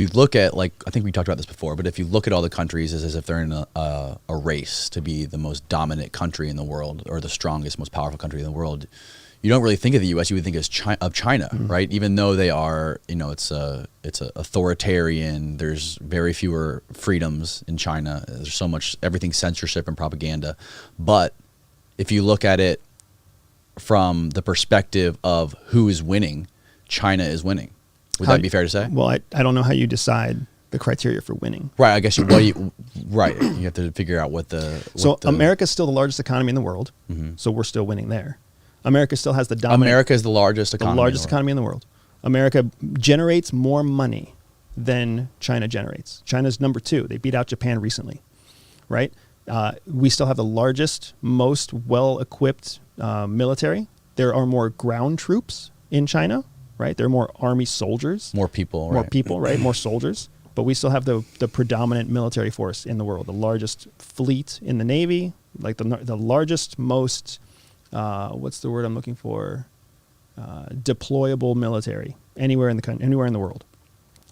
You look at, like, I think we talked about this before, but if you look at all the countries as if they're in a race to be the most dominant country in the world or the strongest, most powerful country in the world, you don't really think of the U.S. You would think of China, right? Even though they are, it's a authoritarian. There's very fewer freedoms in China. There's so much, everything censorship and propaganda. But if you look at it from the perspective of who is winning, China is winning. Would that be fair to say? Well, I don't know how you decide the criteria for winning. Right. I guess you have to figure out America's still the largest economy in the world. So we're still winning there. America still has the dominant. America is the largest economy. The largest economy in the world. America generates more money than China generates. China's number 2. They beat out Japan recently, right? We still have the largest, most well-equipped military. There are more ground troops in China, right? There are more army soldiers. More people, right? More soldiers. But we still have the predominant military force in the world, the largest fleet in the Navy, like the largest, most, what's the word I'm looking for? Deployable military anywhere in the world.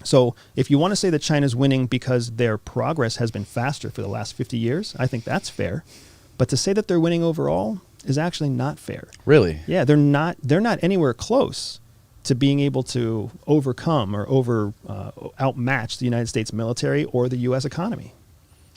So if you want to say that China's winning because their progress has been faster for the last 50 years, I think that's fair. But to say that they're winning overall is actually not fair. Really? Yeah, they're not anywhere close to being able to overcome or outmatch the United States military or the U.S. economy.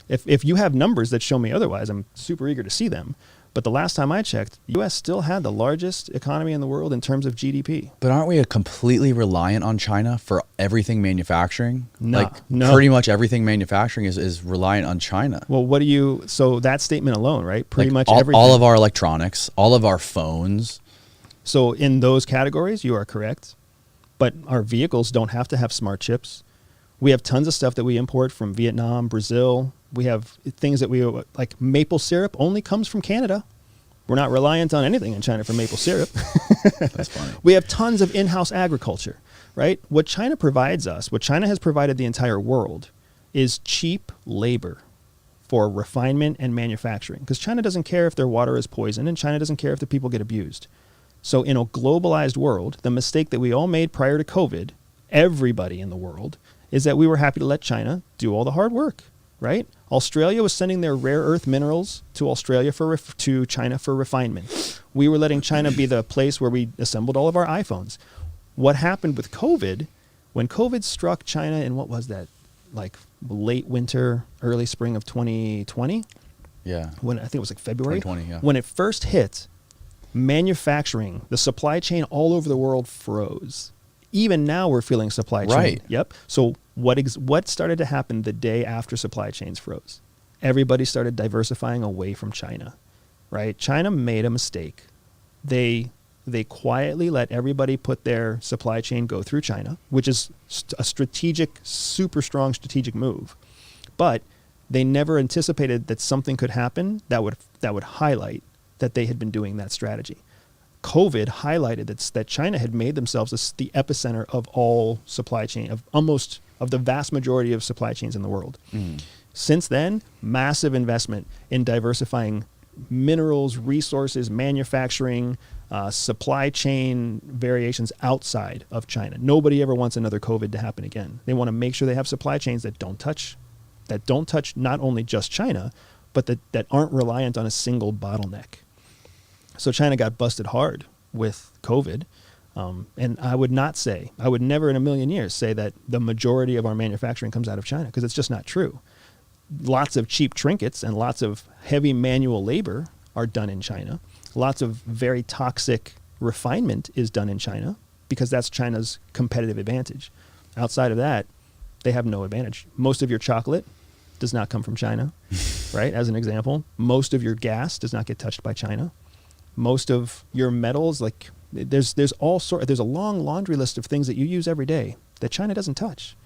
If you have numbers that show me otherwise, I'm super eager to see them. But the last time I checked, the U.S. still had the largest economy in the world in terms of GDP. But aren't we completely reliant on China for everything manufacturing? No. Pretty much everything manufacturing is reliant on China. Well, so that statement alone, right? Pretty much everything. All of our electronics, all of our phones. So in those categories, you are correct. But our vehicles don't have to have smart chips. We have tons of stuff that we import from Vietnam, Brazil. We have things that like maple syrup only comes from Canada. We're not reliant on anything in China for maple syrup. That's funny. We have tons of in-house agriculture, right? What China provides us, what China has provided the entire world, is cheap labor for refinement and manufacturing. Because China doesn't care if their water is poisoned, and China doesn't care if the people get abused. So in a globalized world, the mistake that we all made prior to COVID, everybody in the world, is that we were happy to let China do all the hard work, right? Australia was sending their rare earth minerals to to China for refinement. We were letting China be the place where we assembled all of our iPhones. What happened with COVID, when COVID struck China in, what was that, like late winter, early spring of 2020? Yeah. When I think it was like February. 2020, yeah. When it first hit, manufacturing, the supply chain all over the world froze. Even now we're feeling supply chain. Right. Yep. So what started to happen the day after supply chains froze? Everybody started diversifying away from China, right? China made a mistake. They quietly let everybody put their supply chain go through China, which is a super strong strategic move. But they never anticipated that something could happen that would highlight that they had been doing that strategy. COVID highlighted that China had made themselves the epicenter of all supply chain, of the vast majority of supply chains in the world. Since then, massive investment in diversifying minerals, resources, manufacturing, supply chain variations outside of China. Nobody ever wants another COVID to happen again. They want to make sure they have supply chains that don't touch not only just China, but that aren't reliant on a single bottleneck. So China got busted hard with COVID. And I would never in a million years say that the majority of our manufacturing comes out of China, because it's just not true. Lots of cheap trinkets and lots of heavy manual labor are done in China. Lots of very toxic refinement is done in China because that's China's competitive advantage. Outside of that, they have no advantage. Most of your chocolate does not come from China, right? As an example, most of your gas does not get touched by China. Most of your metals, like there's a long laundry list of things that you use every day that China doesn't touch.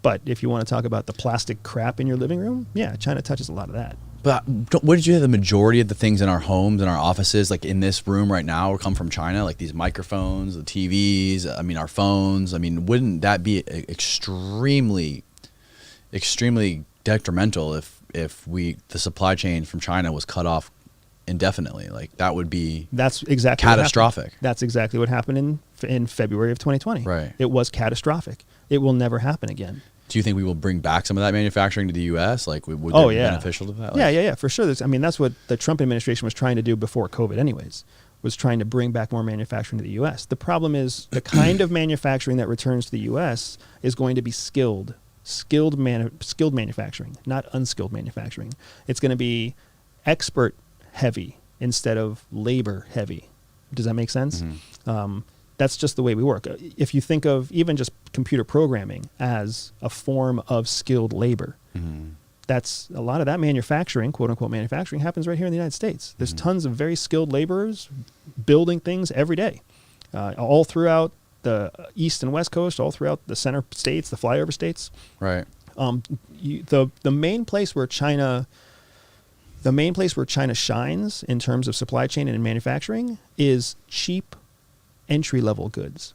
But if you want to talk about the plastic crap in your living room, yeah, China touches a lot of that. But what did you have? The majority of the things in our homes and our offices, like in this room right now, come from China? Like these microphones, the TVs, our phones. Wouldn't that be extremely, extremely detrimental if the supply chain from China was cut off indefinitely? Like that's exactly catastrophic. That's exactly what happened in February of 2020. Right. It was catastrophic. It will never happen again. Do you think we will bring back some of that manufacturing to the U.S.? Like, would Oh, that be yeah. beneficial to that? Yeah, for sure. I mean, that's what the Trump administration was trying to do before COVID anyways, was trying to bring back more manufacturing to the U.S. The problem is the kind of manufacturing that returns to the U.S. is going to be skilled manufacturing, not unskilled manufacturing. It's going to be expert heavy instead of labor heavy. Does that make sense? Mm-hmm. That's just the way we work. If you think of even just computer programming as a form of skilled labor, that's a lot of that manufacturing, quote unquote manufacturing, happens right here in the United States. There's tons of very skilled laborers building things every day, all throughout the East and West Coast, all throughout the center states, the flyover states. Right. The main place where China shines in terms of supply chain and in manufacturing is cheap entry-level goods.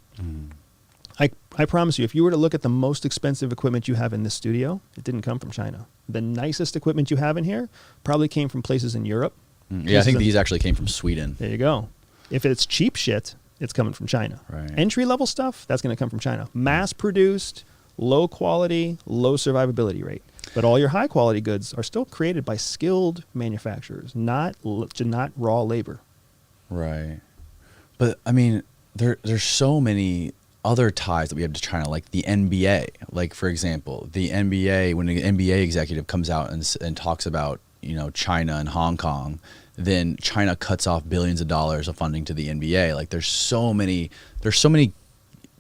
I promise you, if you were to look at the most expensive equipment you have in this studio, it didn't come from China. The nicest equipment you have in here probably came from places in Europe. Yeah, I think these actually came from Sweden. There you go. If it's cheap shit, it's coming from China. Right. Entry-level stuff, that's going to come from China. Mass-produced, low quality, low survivability rate. But all your high-quality goods are still created by skilled manufacturers, not raw labor. Right. But, I mean, there's so many other ties that we have to China, like the NBA. Like, for example, the NBA, when an NBA executive comes out and talks about, China and Hong Kong, then China cuts off billions of dollars of funding to the NBA. Like, there's so many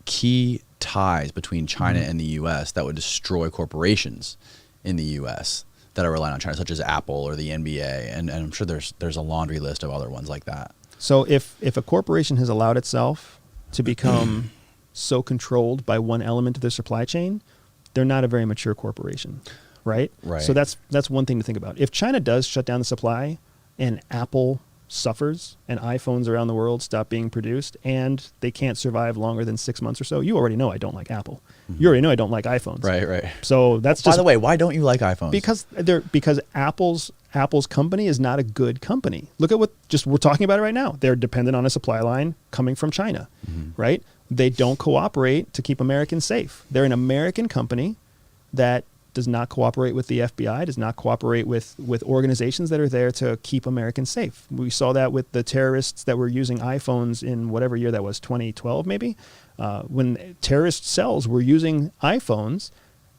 key ties between China and the U.S. that would destroy corporations in the U.S. that are relying on China, such as Apple or the NBA, and I'm sure there's a laundry list of other ones like that. So if a corporation has allowed itself to become so controlled by one element of their supply chain, they're not a very mature corporation, right? Right. So that's one thing to think about. If China does shut down the supply and Apple suffers and iPhones around the world stop being produced and they can't survive longer than 6 months or so, you already know I don't like Apple. You already know I don't like iPhones. Right. So that's just... By the way, why don't you like iPhones? Because Apple's company is not a good company. Look at we're talking about it right now. They're dependent on a supply line coming from China, right? They don't cooperate to keep Americans safe. They're an American company that does not cooperate with the FBI, does not cooperate with organizations that are there to keep Americans safe. We saw that with the terrorists that were using iPhones in whatever year that was, 2012 maybe, when terrorist cells were using iPhones,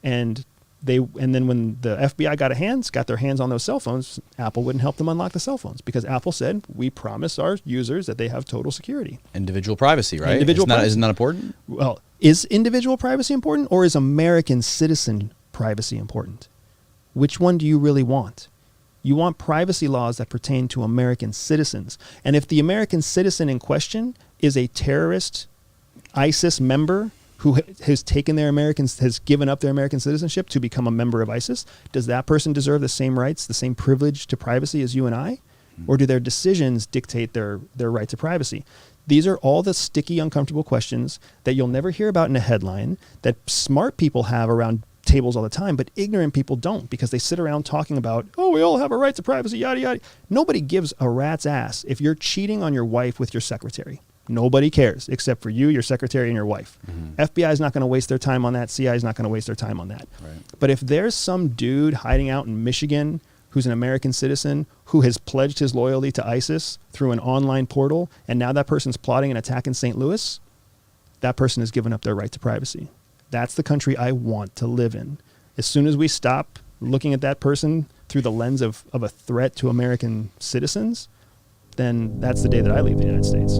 and then when the FBI got their hands on those cell phones, Apple wouldn't help them unlock the cell phones because Apple said, we promise our users that they have total security. Individual privacy, right? Privacy. Isn't that important? Well, is individual privacy important, or is American citizen privacy important? Which one do you really want? You want privacy laws that pertain to American citizens. And if the American citizen in question is a terrorist ISIS member who has given up their American citizenship to become a member of ISIS, does that person deserve the same rights, the same privilege to privacy as you and I? Or do their decisions dictate their right to privacy? These are all the sticky, uncomfortable questions that you'll never hear about in a headline, that smart people have around tables all the time, but ignorant people don't, because they sit around talking about, we all have a right to privacy, yada, yada. Nobody gives a rat's ass if you're cheating on your wife with your secretary. Nobody cares except for you, your secretary, and your wife. FBI is not going to waste their time on that. CIA is not going to waste their time on that. Right. But if there's some dude hiding out in Michigan who's an American citizen who has pledged his loyalty to ISIS through an online portal, and now that person's plotting an attack in St. Louis, that person has given up their right to privacy. That's the country I want to live in. As soon as we stop looking at that person through the lens of a threat to American citizens, then that's the day that I leave the United States.